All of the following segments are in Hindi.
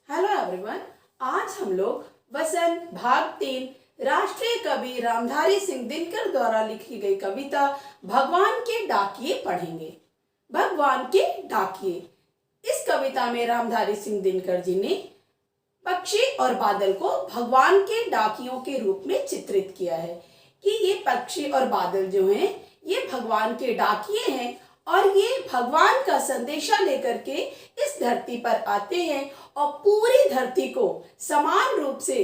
Hello everyone. आज हम लोग वसंत भाग 3 राष्ट्रीय कवि रामधारी सिंह दिनकर द्वारा लिखी गई कविता भगवान के डाकिए पढ़ेंगे। भगवान के डाकिए। इस कविता में रामधारी सिंह दिनकर जी ने पक्षी और बादल को भगवान के डाकियों के रूप में चित्रित किया है कि ये पक्षी और बादल जो हैं ये भगवान के डाकिए हैं और ये भगवान का संदेशा लेकर के इस धरती पर आते हैं और पूरी धरती को समान रूप से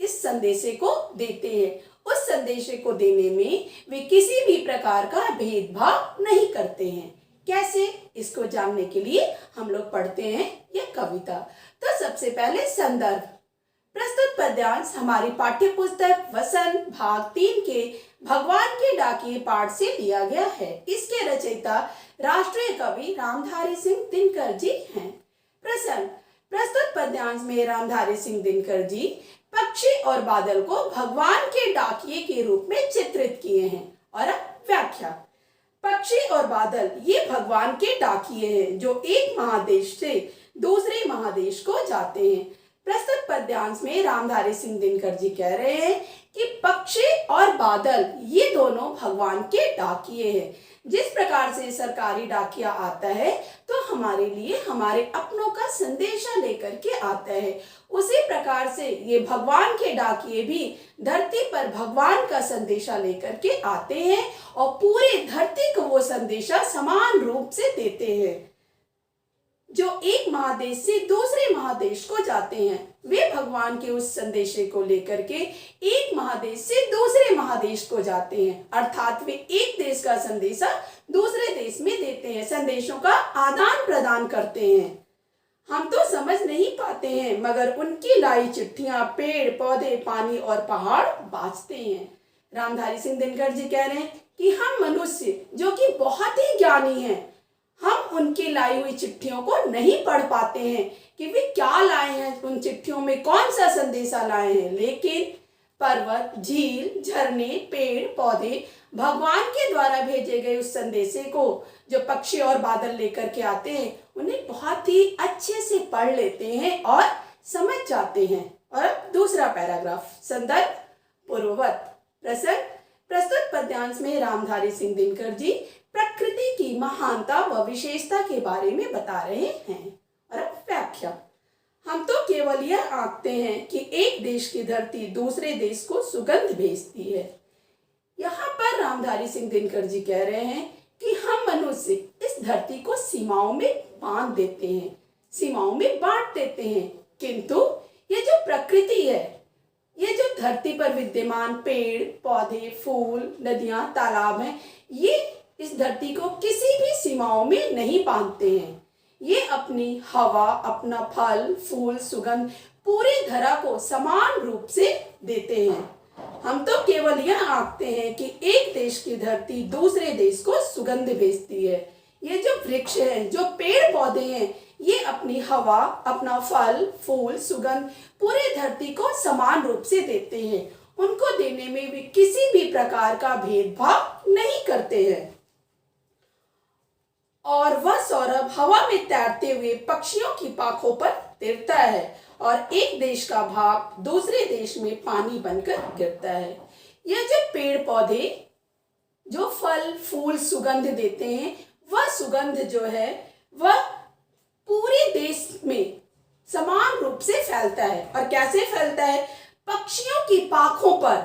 इस संदेशे को देते हैं। उस संदेशे को देने में वे किसी भी प्रकार का भेदभाव नहीं करते हैं। कैसे, इसको जानने के लिए हम लोग पढ़ते हैं यह कविता। तो सबसे पहले संदर्भ। प्रस्तुत पद्यांश हमारी पाठ्य पुस्तक वसंत भाग 3 के भगवान के डाकिए पाठ से लिया गया है। इसके रचयिता राष्ट्रीय कवि रामधारी सिंह दिनकर जी हैं। प्रसंग। प्रस्तुत पद्यांश में रामधारी सिंह दिनकर जी पक्षी और बादल को भगवान के डाकिए के रूप में चित्रित किए हैं। और अब व्याख्या। पक्षी और बादल ये भगवान के डाकिए हैं जो एक महादेश से दूसरे महादेश को जाते हैं। प्रस्तुत पद्यांश में रामधारी सिंह दिनकर जी कह रहे हैं कि पक्षी और बादल ये दोनों भगवान के डाकिए हैं। जिस प्रकार से सरकारी डाकिया आता है तो हमारे लिए हमारे अपनों का संदेशा लेकर के आता है, उसी प्रकार से ये भगवान के डाकिए भी धरती पर भगवान का संदेशा लेकर के आते हैं और पूरी धरती को वो संदेशा समान रूप से देते हैं। जो एक महादेश से दूसरे महादेश को जाते हैं वे भगवान के उस संदेशे को लेकर के एक महादेश से दूसरे महादेश को जाते हैं, अर्थात वे एक देश का संदेशा दूसरे देश में देते हैं, संदेशों का आदान प्रदान करते हैं। हम तो समझ नहीं पाते हैं मगर उनकी लाई चिट्ठियां पेड़ पौधे पानी और पहाड़ बाँचते हैं। रामधारी सिंह दिनकर जी कह रहे हैं कि हम मनुष्य जो कि बहुत ही ज्ञानी हैं, हम उनकी लाई हुई चिट्ठियों को नहीं पढ़ पाते हैं कि वे क्या लाए हैं, उन चिट्ठियों में कौन सा संदेशा लाए हैं, लेकिन पर्वत झील झरने पेड़ पौधे भगवान के द्वारा भेजे गए उस संदेशे को जो पक्षी और बादल लेकर के आते हैं उन्हें बहुत ही अच्छे से पढ़ लेते हैं और समझ जाते हैं। और अब दूसरा पैराग्राफ। संदर्भ पूर्ववत। प्रसंग। प्रस्तुत पद्यांश में रामधारी सिंह दिनकर जी प्रकृति की महानता व विशेषता के बारे में बता रहे हैं। और अब व्याख्या। हम तो केवल यह आंकते हैं कि एक देश की धरती दूसरे देश को सुगंध भेजती है। यहाँ पर रामधारी सिंह दिनकर जी कह रहे हैं कि हम मनुष्य इस धरती को सीमाओं में बांध देते हैं, सीमाओं में बांट देते हैं, किंतु ये जो प्रकृति है, ये जो धरती पर विद्यमान पेड़ पौधे फूल नदियां तालाब हैं, ये इस धरती को किसी भी सीमाओं में नहीं बांधते हैं। ये अपनी हवा अपना फल फूल सुगंध पूरी धरा को समान रूप से देते हैं। हम तो केवल यह आंकते हैं कि एक देश की धरती दूसरे देश को सुगंध भेजती है। ये जो वृक्ष हैं जो पेड़ पौधे हैं ये अपनी हवा अपना फल फूल सुगंध पूरे धरती को समान रूप से देते हैं। उनको देने में भी किसी भी प्रकार का भेदभाव नहीं करते हैं। और वह सौरभ हवा में तैरते हुए पक्षियों की पाखों पर तिरता है और एक देश का भाग दूसरे देश में पानी बनकर गिरता है। यह जो पेड़ पौधे जो फल फूल सुगंध देते हैं वह सुगंध जो है वह पूरे देश में समान रूप से फैलता है। और कैसे फैलता है? पक्षियों की पाखों पर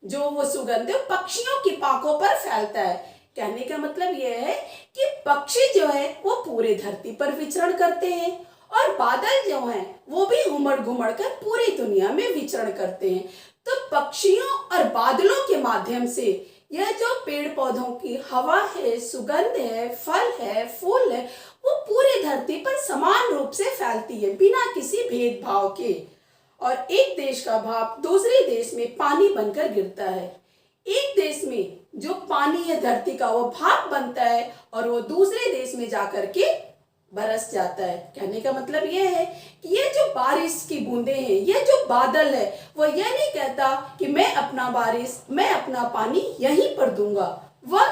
जो वो सुगंध पक्षियों की पाखों पर फैलता है। कहने का मतलब यह है कि पक्षी जो है वो पूरे धरती पर विचरण करते हैं और बादल जो हैं वो भी उमड़ घुमड़ कर पूरी दुनिया में विचरण करते हैं। तो पक्षियों और बादलों के माध्यम से यह जो पेड़ पौधों की हवा है सुगंध है फल है फूल है वो पूरी धरती पर समान रूप से फैलती है बिना किसी भेदभाव के। और एक देश का भाग दूसरे देश में पानी बनकर गिरता है। एक देश में जो पानी है धरती का वो भाप बनता है और वो दूसरे देश में जाकर के बरस जाता है। कहने का मतलब यह है कि ये जो बारिश की बूंदें हैं ये जो बादल है वो यह नहीं कहता कि मैं अपना पानी यहीं पर दूंगा, वह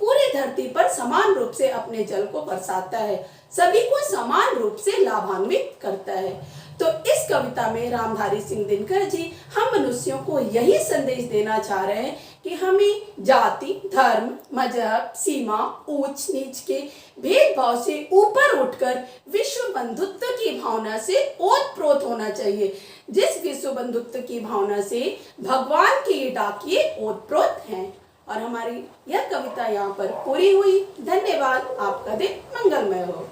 पूरी धरती पर समान रूप से अपने जल को बरसाता है, सभी को समान रूप से लाभान्वित करता है। तो कविता में रामधारी सिंह दिनकर जी हम मनुष्यों को यही संदेश देना चाह रहे हैं कि हमें जाति, धर्म, मजहब, सीमा, ऊंच नीच के भेदभाव से ऊपर उठकर विश्व बंधुत्व की भावना से ओतप्रोत होना चाहिए, जिस विश्व बंधुत्व की भावना से भगवान के ये डाकिये ओतप्रोत हैं। और हमारी यह कविता यहाँ पर पूरी हुई। धन्यवाद। आपका दिन मंगलमय हो।